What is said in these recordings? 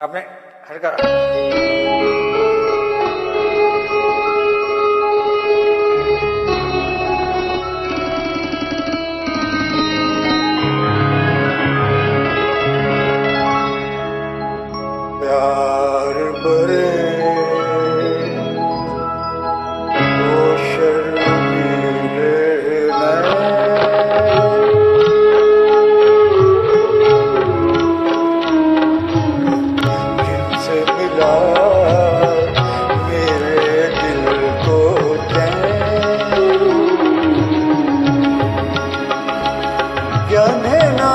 आपने हल्का प्यार बरे वो शर्मीले जिनसे मिला मेरे दिल को चैन जाने ना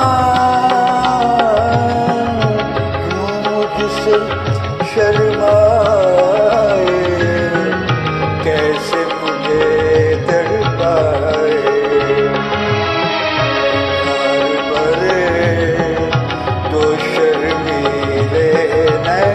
मुझसे शर्माए कैसे मुझे तड़पाए प्यार भरे तो शर्मीले नैन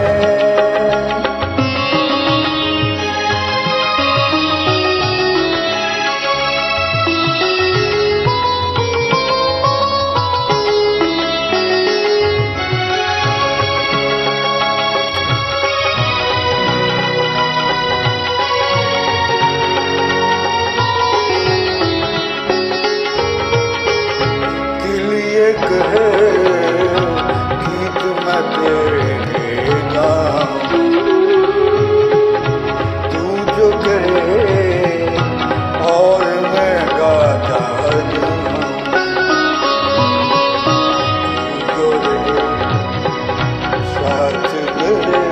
कहे गीत मैं तेरे गाऊं तू जो करे और मैं गाता जाऊं तू जो रे साथ मेरे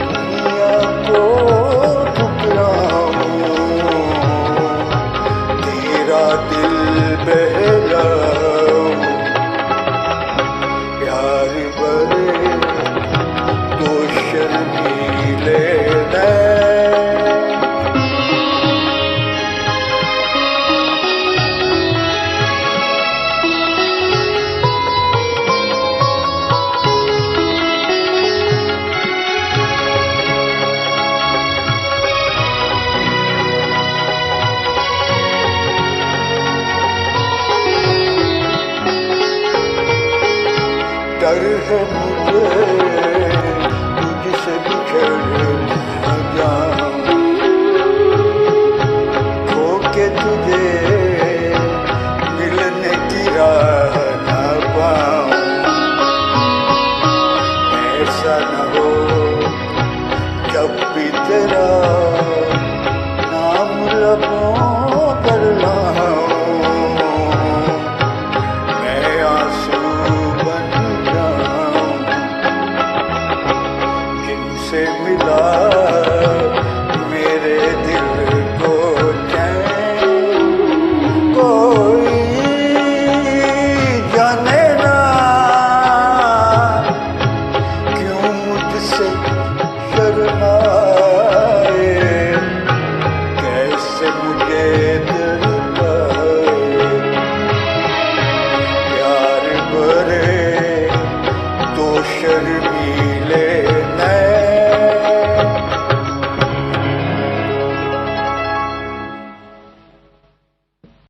दुनिया को ठुकराऊं तेरा दिल बहला प्यार भरे तो शर्मीले डर है मुझे तुझसे बिछड़ न जाऊं खो के तुझे मिलने की राह न पाऊं ऐसा न हो जब भी तेरा नाम लबों पर लाऊं मैं आंसू से मिला मेरे दिल को चैन कोई जाने ना क्यों मुझसे शर्मा